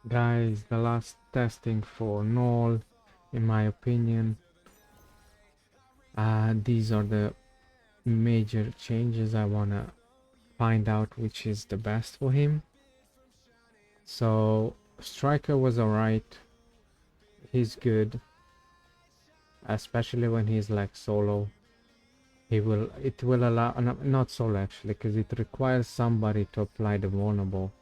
Guys, the last testing for Knull, in my opinion, these are the major changes. I wanna find out which is the best for him. So Striker was alright. He's good, especially when he's like solo. It will allow, not solo actually, because it requires somebody to apply the vulnerable.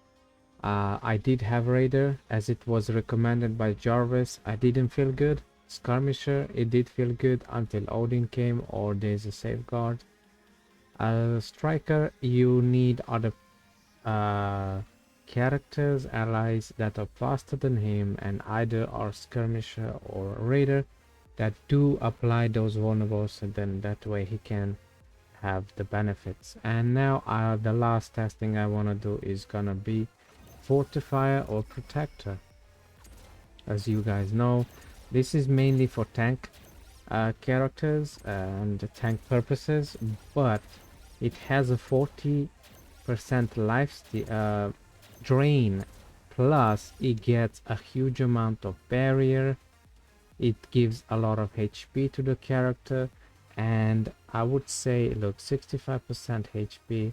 I did have Raider as it was recommended by Jarvis. I didn't feel good. Skirmisher, it did feel good until Odin came or there's a safeguard. Striker, you need other characters, allies that are faster than him and either are Skirmisher or Raider that do apply those vulnerables, so then that way he can have the benefits. And now the last testing I want to do is gonna be Fortifier or Protector. As you guys know, this is mainly for tank characters and tank purposes, but it has a 40% life drain, plus it gets a huge amount of barrier. It gives a lot of HP to the character, and I would say, look, 65% HP,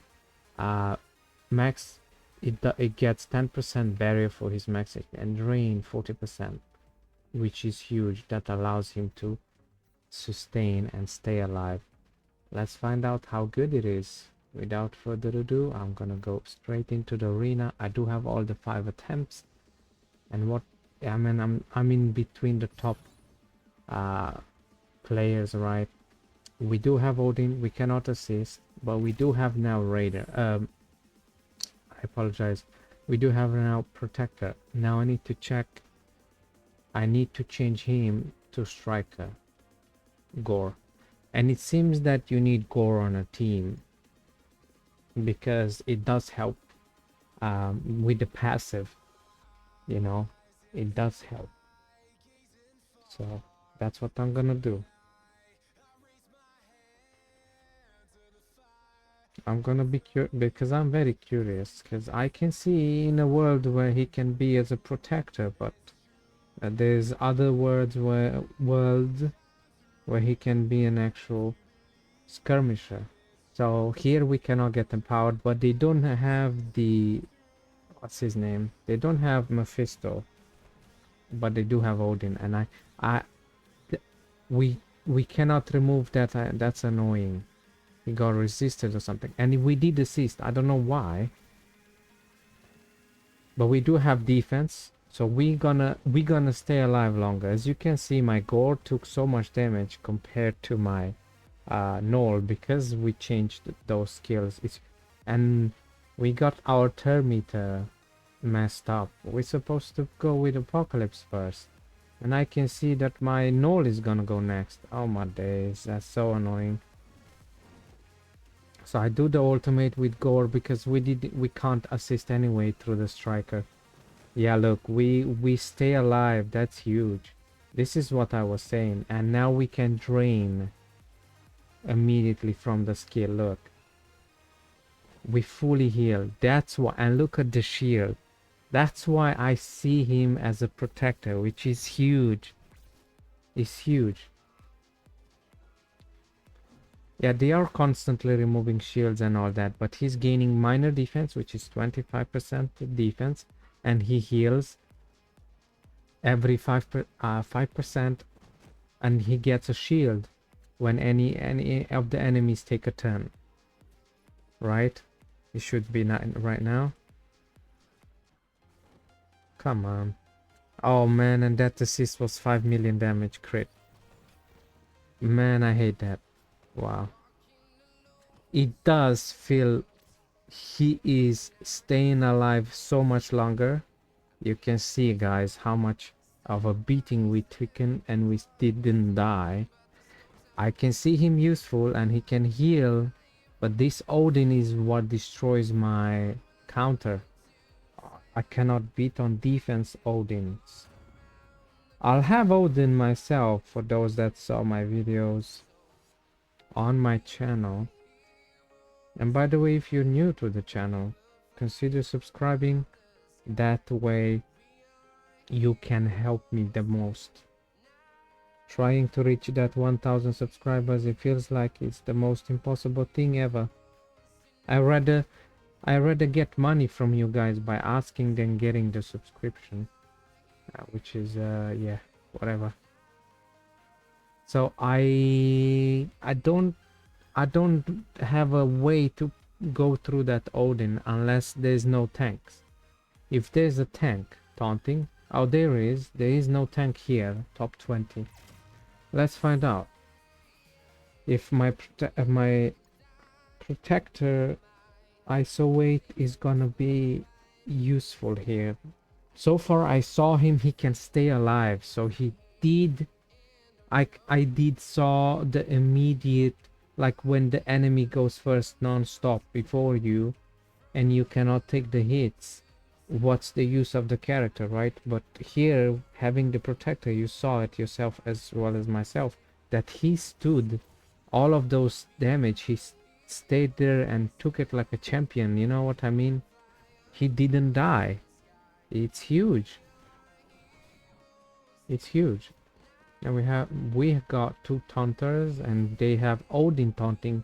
max. It gets 10% barrier for his max HP and drain 40%, which is huge. That allows him to sustain and stay alive. Let's find out how good it is. Without further ado, I'm gonna go straight into the arena. I do have all the 5 attempts, and what I mean, I'm in between the top players, right? We do have Odin, we cannot assist, but we do have now Raider. I apologize. We do have now Protector. Now I need to check. I need to change him to Striker. Gore. And it seems that you need Gore on a team, because it does help with the passive, you know, it does help. So that's what I'm gonna do. I'm gonna be curious, because I'm very curious, because I can see in a world where he can be as a protector, but there's other worlds where he can be an actual skirmisher. So here we cannot get empowered, but they don't have the, what's his name? They don't have Mephisto, but they do have Odin, and we cannot remove that. That's annoying. He got resisted or something, and we did assist. I don't know why, but we do have defense, so we gonna stay alive longer. As you can see, my gore took so much damage compared to my Knull, because we changed those skills. And we got our turn meter messed up. We're supposed to go with Apocalypse first, and I can see that my Knull is gonna go next. Oh my days, that's so annoying. So I do the ultimate with Gore because we can't assist anyway through the Striker. Yeah, look, we stay alive. That's huge. This is what I was saying, and now we can drain immediately from the skill. Look, we fully heal. That's why, and look at the shield. That's why I see him as a protector, which is huge. It's huge. Yeah, they are constantly removing shields and all that, but he's gaining minor defense, which is 25% defense, and he heals every 5%, and he gets a shield when any of the enemies take a turn. Right? It should be right now. Come on. Oh man, and that assist was 5 million damage crit. Man, I hate that. Wow. It does feel he is staying alive so much longer. You can see, guys, how much of a beating we took in, and we didn't die. I can see him useful and he can heal, but this Odin is what destroys my counter. I cannot beat on defense Odins. I'll have Odin myself for those that saw my videos on my channel. And by the way, if you're new to the channel, consider subscribing. That way you can help me the most. Trying to reach that 1000 subscribers, it feels like it's the most impossible thing ever. I rather get money from you guys by asking than getting the subscription, which is yeah, whatever. So I don't have a way to go through that Odin unless there's no tanks. If there's a tank taunting, oh there is no tank here, top 20. Let's find out if my protector isolate is gonna be useful here. So far I saw him, he can stay alive, so he did. I did saw the immediate, like when the enemy goes first non-stop before you and you cannot take the hits, what's the use of the character, right? But here, having the protector, you saw it yourself as well as myself, that he stood all of those damage, he stayed there and took it like a champion, you know what I mean? He didn't die. It's huge. It's huge. And we got two taunters and they have Odin taunting.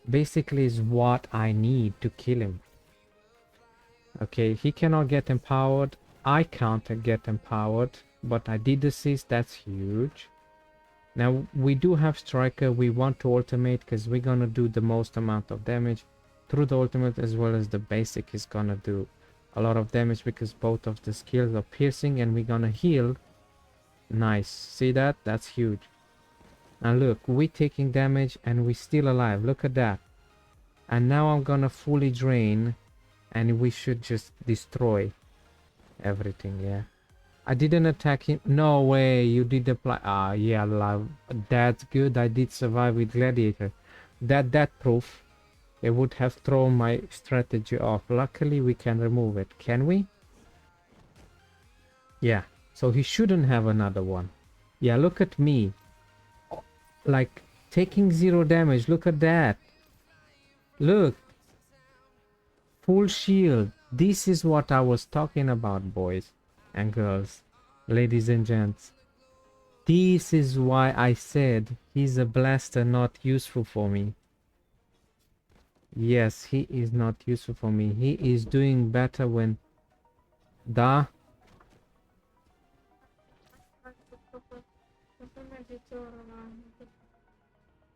Basically is what I need to kill him. Okay, he cannot get empowered. I can't get empowered, but I did assist. That's huge. Now we do have striker. We want to ultimate because we're gonna do the most amount of damage through the ultimate, as well as the basic is gonna do a lot of damage because both of the skills are piercing, and we're gonna heal. Nice. See that? That's huge. Now look, we're taking damage and we're still alive. Look at that. And now I'm gonna fully drain and we should just destroy everything. Yeah, I didn't attack him. No way, you did apply. Ah, yeah, love. That's good. I did survive with Gladiator. That proof. It would have thrown my strategy off. Luckily we can remove it. Can we? Yeah, so he shouldn't have another one. Yeah, look at me, like taking 0 damage. Look at that. Look, full shield. This is what I was talking about, boys and girls, ladies and gents. This is why I said he's a blaster, not useful for me. Yes, he is not useful for me. He is doing better when... Da?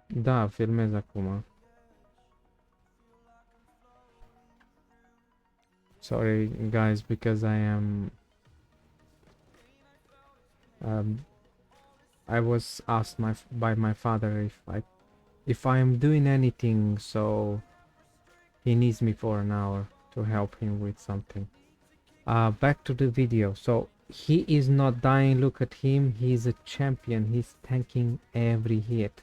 Da, filmez acum. Sorry guys, because I am... I was asked by my father if I am doing anything, so he needs me for an hour to help him with something. Back to the video. So he is not dying. Look at him. He's a champion. He's tanking every hit.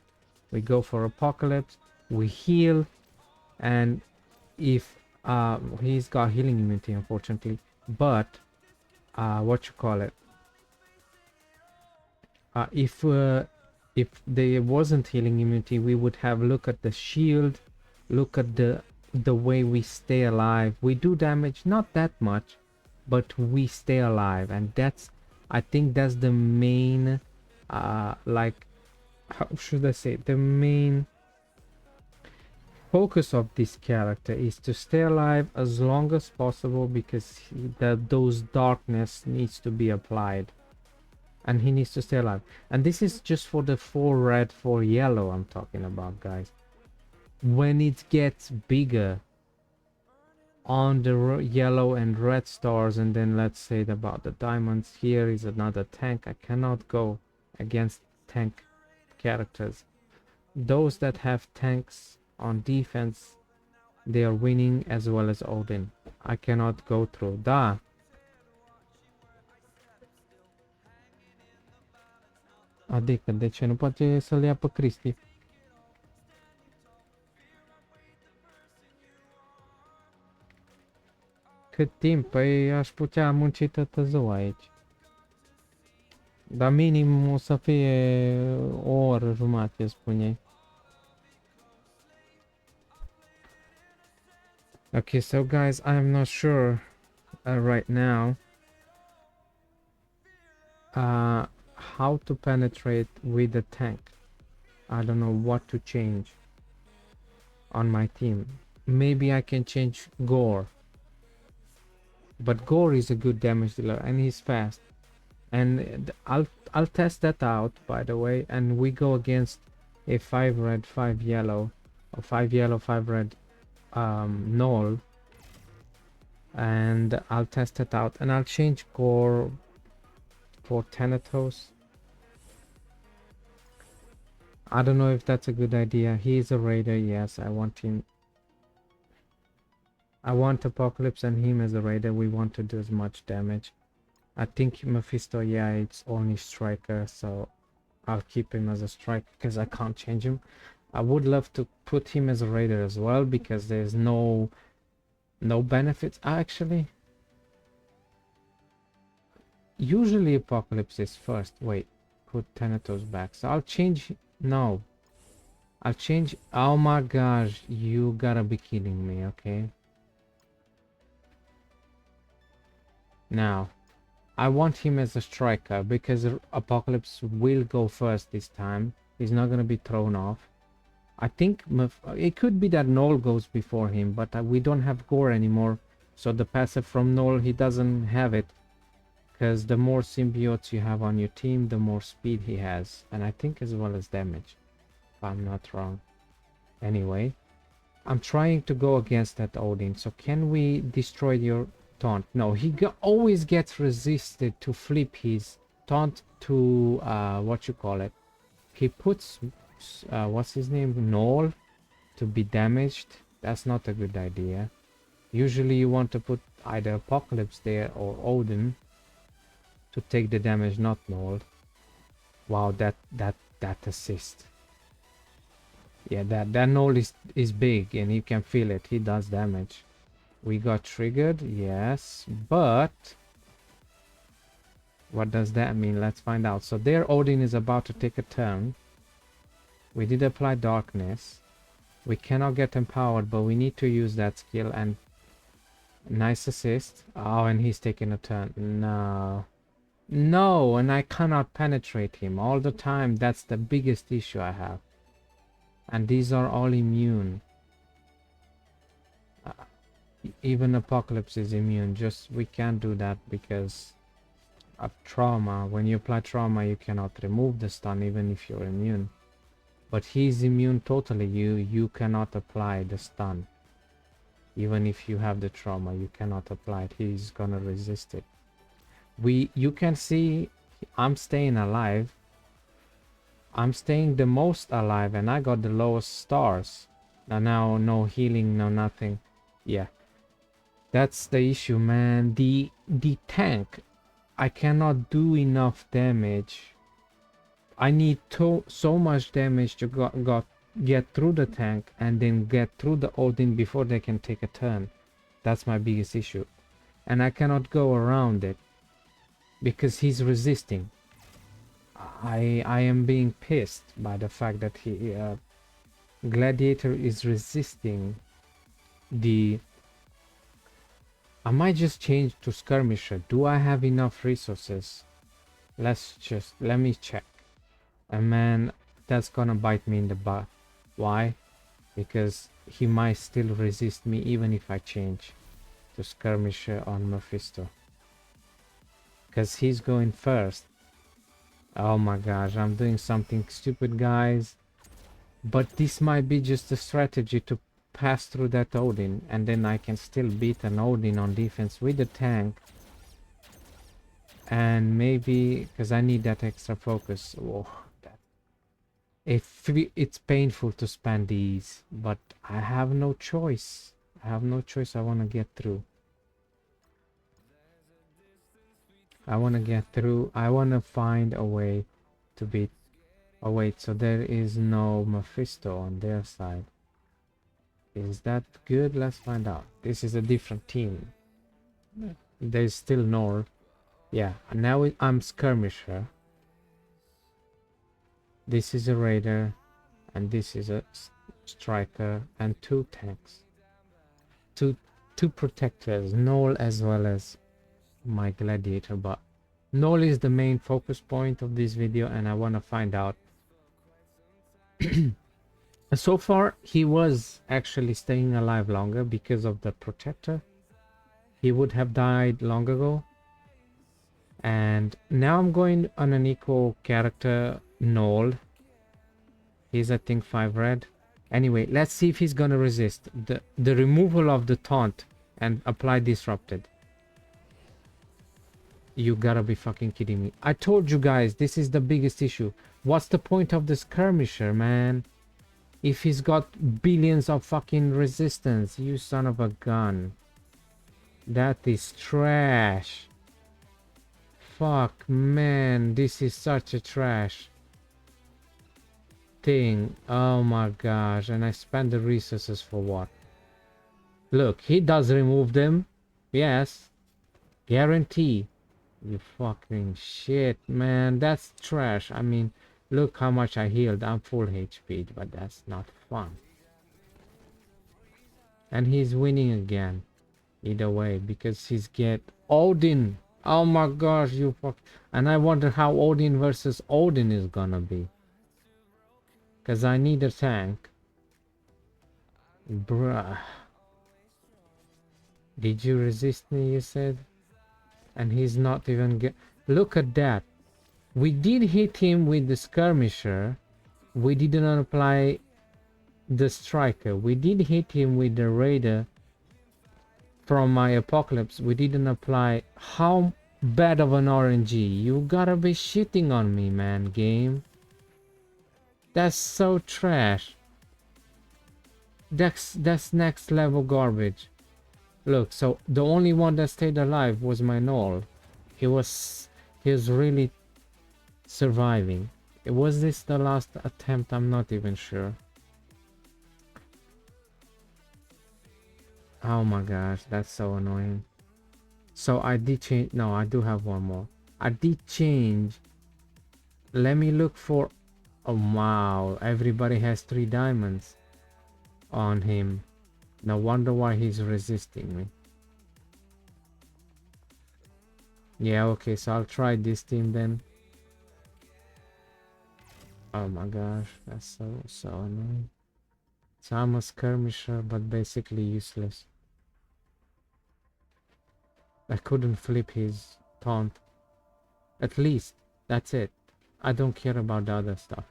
We go for Apocalypse. We heal. And if he's got healing immunity, unfortunately. But what you call it? If there wasn't healing immunity, we would have look at the shield, look at the way we stay alive. We do damage, not that much, but we stay alive, and that's, I think that's the main like, how should I say, the main focus of this character is to stay alive as long as possible, because those darkness needs to be applied and he needs to stay alive. And this is just for the 4 red, 4 yellow I'm talking about, guys. When it gets bigger on the yellow and red stars, and then let's say about the diamonds, here is another tank. I cannot go against tank characters. Those that have tanks on defense, they are winning, as well as Odin. I cannot go through. Da. Adică, de ce nu poate să-l ia pe Cristi? Cât timp? Păi aș putea munci toată ziua aici. Dar minim o să fie o oră jumate, spuneai. Okay, so guys, I'm not sure right now how to penetrate with the tank. I don't know what to change on my team. Maybe I can change Gore, but Gore is a good damage dealer and he's fast. And I'll test that out, by the way. And we go against a 5 red 5 yellow, or 5 yellow 5 red Knull, and I'll test it out. And I'll change Gore for Thanatos. I don't know if that's a good idea. He is a raider. Yes, I want him. I want Apocalypse and him as a raider. We want to do as much damage. I think Mephisto, yeah, it's only striker, so I'll keep him as a striker because I can't change him. I would love to put him as a raider as well because there's no benefits. Actually, usually Apocalypse is first. Wait, put Thanatos back. So I'll change. No, I'll change. Oh my gosh, you gotta be kidding me, okay? Now, I want him as a striker because Apocalypse will go first this time. He's not gonna be thrown off. I think it could be that Knull goes before him, but we don't have Gore anymore. So the passive from Knull, he doesn't have it. Because the more symbiotes you have on your team, the more speed he has. And I think as well as damage, if I'm not wrong. Anyway, I'm trying to go against that Odin. So can we destroy your taunt? No, he always gets resisted to flip his taunt to, what you call it. He puts, what's his name? Knull to be damaged. That's not a good idea. Usually you want to put either Apocalypse there or Odin to take the damage, not Knull. Wow, that assist. Yeah, that Knull is big and you can feel it. He does damage. We got triggered, yes, but what does that mean? Let's find out. So there Odin is about to take a turn. We did apply darkness. We cannot get empowered, but we need to use that skill. And nice assist. Oh, and he's taking a turn. No, and I cannot penetrate him all the time. That's the biggest issue I have. And these are all immune. Even Apocalypse is immune. Just we can't do that because of trauma. When you apply trauma, you cannot remove the stun even if you're immune. But he's immune totally. You cannot apply the stun. Even if you have the trauma, you cannot apply it. He's gonna resist it. You can see I'm staying alive. I'm staying the most alive and I got the lowest stars. Now no healing, no nothing. Yeah. That's the issue, man. The tank, I cannot do enough damage. I need so much damage to get through the tank and then get through the Odin before they can take a turn. That's my biggest issue. And I cannot go around it because he's resisting. I am being pissed by the fact that Gladiator is resisting the... I might just change to Skirmisher. Do I have enough resources? Let me check. And man, that's gonna bite me in the butt. Why? Because he might still resist me even if I change to Skirmisher on Mephisto. Because he's going first. Oh my gosh, I'm doing something stupid, guys. But this might be just a strategy to pass through that Odin, and then I can still beat an Odin on defense with the tank. And maybe, because I need that extra focus. Oh, it's painful to spend these, but I have no choice. I have no choice. I want to get through. I want to get through. I want to find a way to beat. Oh wait, so there is no Mephisto on their side. Is that good? Let's find out. This is a different team. There's still Knull. Yeah, now I'm Skirmisher. This is a raider, and this is a striker, and two tanks. Two protectors, Knull as well as my gladiator, but Knull is the main focus point of this video, and I want to find out. So far, he was actually staying alive longer because of the protector. He would have died long ago. And now I'm going on an equal character, Knull. He's, I think, 5 red. Anyway, let's see if he's gonna resist the removal of the taunt and apply disrupted. You gotta be fucking kidding me. I told you guys, this is the biggest issue. What's the point of the skirmisher, man? If he's got billions of fucking resistance, you son of a gun. That is trash. Fuck, man, this is such a trash thing. Oh my gosh, and I spent the resources for what? Look, he does remove them. Yes. Guarantee. You fucking shit, man. That's trash. I mean, look how much I healed. I'm full HP, but that's not fun. And he's winning again. Either way, because he's get Odin. Oh my gosh, you fuck. And I wonder how Odin versus Odin is gonna be. Because I need a tank. Bruh. Did you resist me, you said? And he's not even get. Look at that. We did hit him with the skirmisher. We didn't apply the striker. We did hit him with the raider from my apocalypse. We didn't apply. How bad of an RNG? You gotta be shitting on me, man, game. That's so trash. That's next level garbage. Look, so the only one that stayed alive was my Knull. He was really surviving. Was this the last attempt? I'm not even sure. Oh my gosh, that's so annoying. So I did change. No, I do have one more. I did change. Let me look for. Oh wow, everybody has 3 diamonds on him. No wonder why he's resisting me. Yeah, okay, so I'll try this team then. Oh my gosh, that's so annoying. So I'm a skirmisher, but basically useless. I couldn't flip his taunt. At least, that's it. I don't care about the other stuff.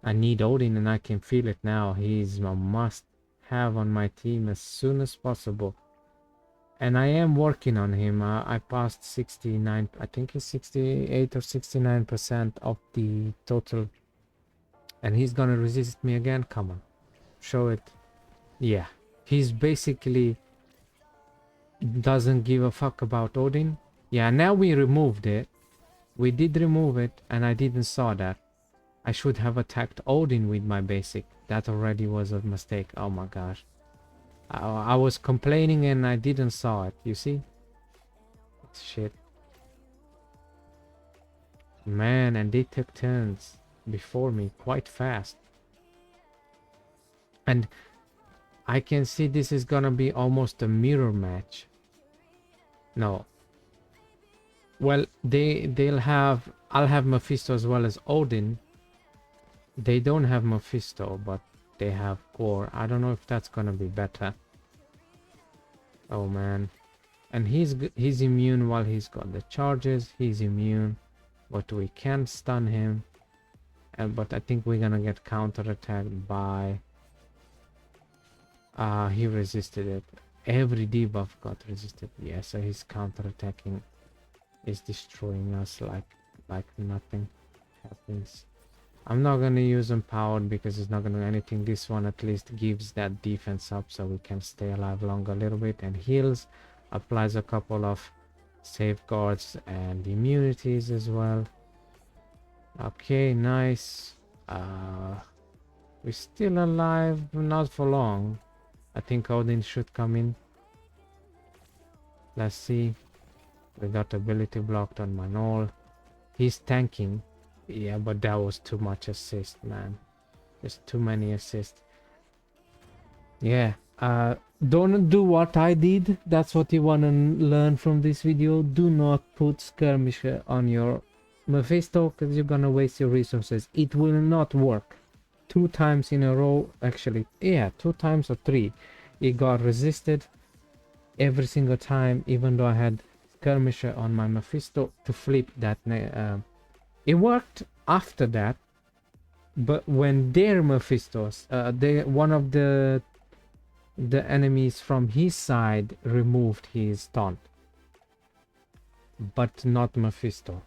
I need Odin and I can feel it now. He's a must have on my team as soon as possible. And I am working on him. I passed 69, I think it's 68 or 69% of the total. And he's gonna resist me again? Come on. Show it. Yeah. He's basically doesn't give a fuck about Odin. Yeah, now we removed it. We did remove it and I didn't saw that. I should have attacked Odin with my basic. That already was a mistake. Oh my gosh. I was complaining and I didn't saw it. You see? Shit. Man, and they took turns before me quite fast. And I can see this is gonna be almost a mirror match. No. Well, I'll have Mephisto as well as Odin. They don't have Mephisto, but they have Core. I don't know if that's gonna be better. Oh man. And he's immune while he's got the charges. He's immune, but we can stun him. But I think we're gonna get counterattacked by. He resisted it. Every debuff got resisted. Yeah, so his counterattacking is destroying us like nothing happens. I'm not gonna use empowered because it's not gonna do anything. This one at least gives that defense up so we can stay alive longer a little bit, and heals, applies a couple of safeguards and immunities as well. Okay, nice. We're still alive, not for long. I think Odin should come in. Let's see. We got ability blocked on Manol. He's tanking. Yeah, but that was too much assist, man. There's too many assists. Yeah, Don't do what I did. That's what you want to learn from this video. Do not put skirmisher on your Mephisto, because you're gonna waste your resources. It will not work. 2 times in a row, actually, yeah, 2 times or 3, it got resisted every single time, even though I had skirmisher on my Mephisto to flip that. It worked after that, but when their Mephistos, one of the enemies from his side removed his taunt, but not Mephisto,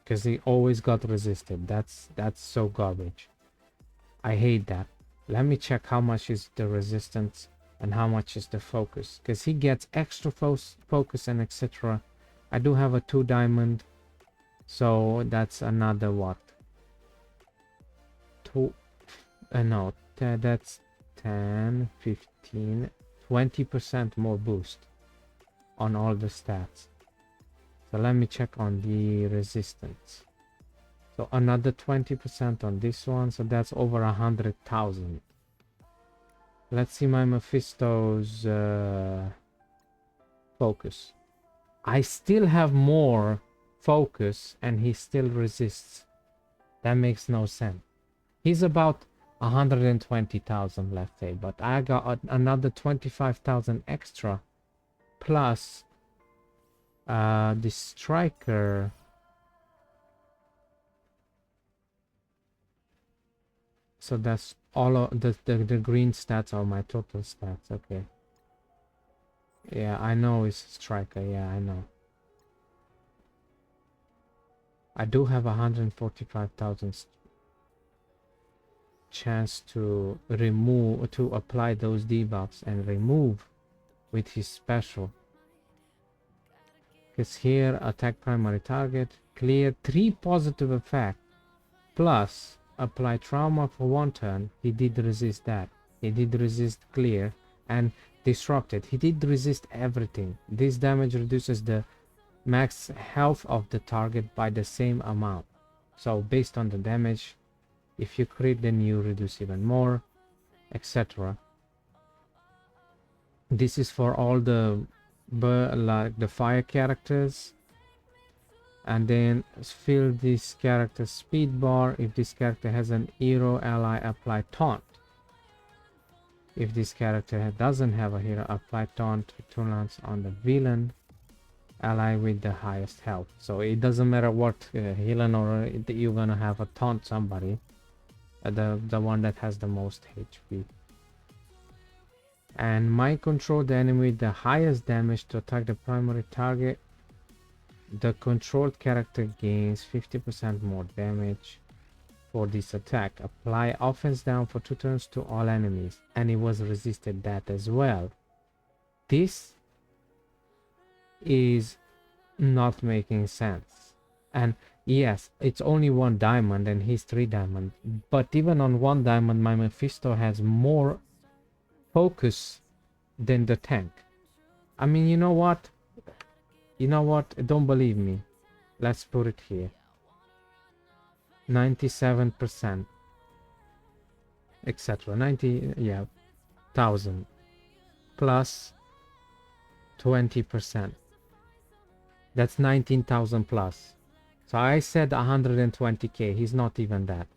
because he always got resisted. That's so garbage. I hate that. Let me check how much is the resistance and how much is the focus, because he gets extra focus and etc. I do have a 2 diamond, so that's another what, 2 no, that's 10, 15, 20% more boost on all the stats. So let me check on the resistance. So another 20% on this one, so that's over 100,000. Let's see my Mephisto's focus. I still have more focus and he still resists. That makes no sense. He's about 120,000, let's say, but I got another 25,000 extra, plus the striker. So that's all of the green stats are my total stats. Okay. Yeah, I know it's striker. Yeah, I know. I do have 145,000 chance to apply those debuffs and remove with his special. Because here, attack primary target, clear 3 positive effect, plus apply trauma for 1 turn. He did resist that. He did resist clear and disrupted. He did resist everything. This damage reduces the max health of the target by the same amount. So based on the damage, if you crit, then you reduce even more, etc. This is for all the like the fire characters. And then fill this character speed bar. If this character has an hero ally, apply taunt. If this character doesn't have a hero, apply taunt turns on the villain ally with the highest health. So it doesn't matter what villain or you're gonna have a taunt somebody, the one that has the most HP. And mind control the enemy with the highest damage to attack the primary target. The controlled character gains 50% more damage for this attack. Apply offense down for 2 turns to all enemies, and it was resisted that as well. This is not making sense. And yes, it's only 1 diamond and he's 3 diamond, but even on 1 diamond my Mephisto has more focus than the tank. I mean, you know what, don't believe me, let's put it here. 97%, etc. 90,000 plus 20%, that's 19,000 plus. So I said 120k, he's not even that,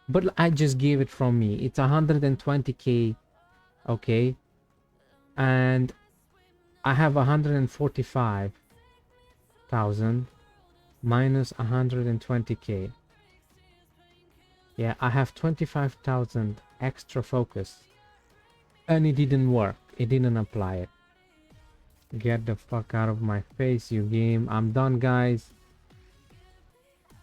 but I just gave it from me. It's 120k, okay, and I have 145,000 minus 120k. Yeah, I have 25,000 extra focus, and it didn't work. It didn't apply it. Get the fuck out of my face, you game. I'm done, guys.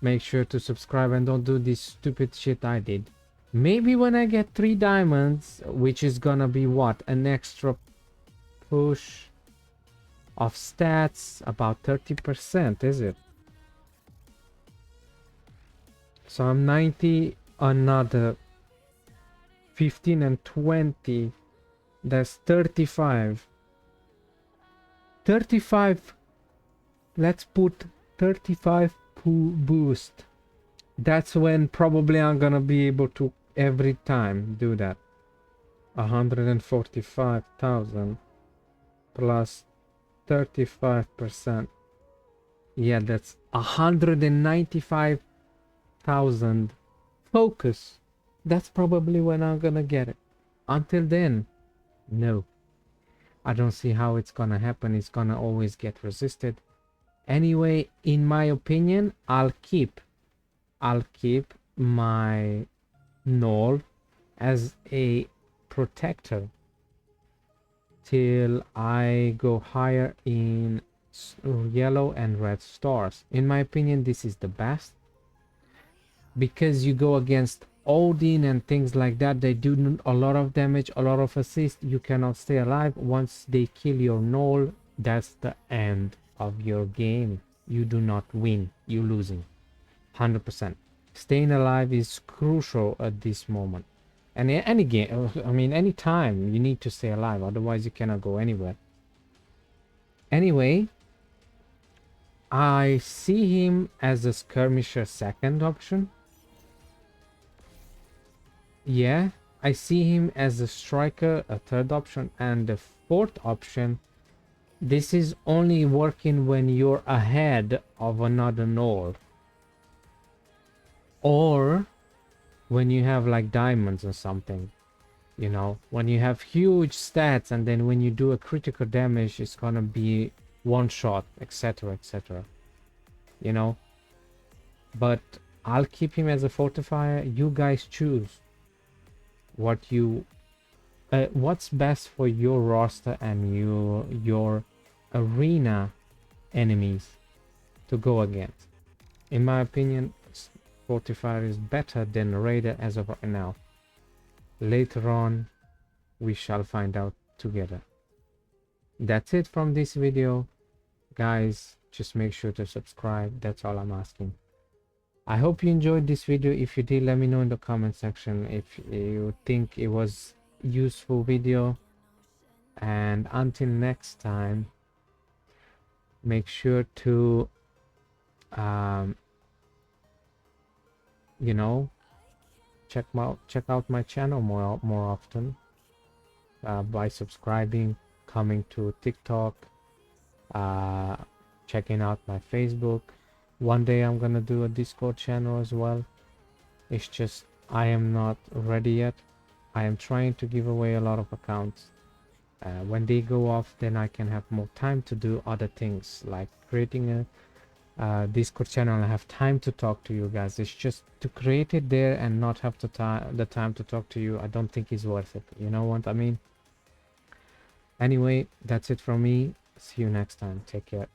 Make sure to subscribe and don't do this stupid shit I did. Maybe when I get 3 diamonds, which is gonna be what, an extra push of stats, about 30%, is it? So I'm 90, another 15 and 20, that's 35. 35, let's put 35 boost. That's when probably I'm gonna be able to every time do that. 145,000 plus 35%. Yeah, that's 195,000 focus. That's probably when I'm gonna get it. Until then, no. I don't see how it's gonna happen. It's gonna always get resisted. Anyway, in my opinion, I'll keep my Knull as a protector till I go higher in yellow and red stars. In my opinion, this is the best because you go against Odin and things like that. They do a lot of damage, a lot of assist. You cannot stay alive. Once they kill your Knull, that's the end of your game. You do not win, you're losing 100%. Staying alive is crucial at this moment. And any game, I mean, any time you need to stay alive, otherwise you cannot go anywhere. Anyway, I see him as a skirmisher second option. Yeah, I see him as a striker a third option, and the fourth option, this is only working when you're ahead of another Knull, or when you have like diamonds or something, you know, when you have huge stats and then when you do a critical damage it's gonna be one shot, etc, etc, you know. But I'll keep him as a fortifier. You guys choose what you what's best for your roster and your arena enemies to go against. In my opinion, fortifier is better than raider as of right now. Later on we shall find out together. That's it from this video, guys. Just make sure to subscribe, that's all I'm asking. I hope you enjoyed this video. If you did, let me know in the comment section if you think it was useful video. And until next time, make sure to you know, check out my channel more often by subscribing, coming to TikTok, checking out my Facebook. One day I'm gonna do a Discord channel as well. It's just I am not ready yet. I am trying to give away a lot of accounts. When they go off, then I can have more time to do other things like creating a Discord channel and have time to talk to you guys. It's just to create it there and not have the time to talk to you. I don't think it's worth it. You know what I mean? Anyway, that's it from me. See you next time. Take care.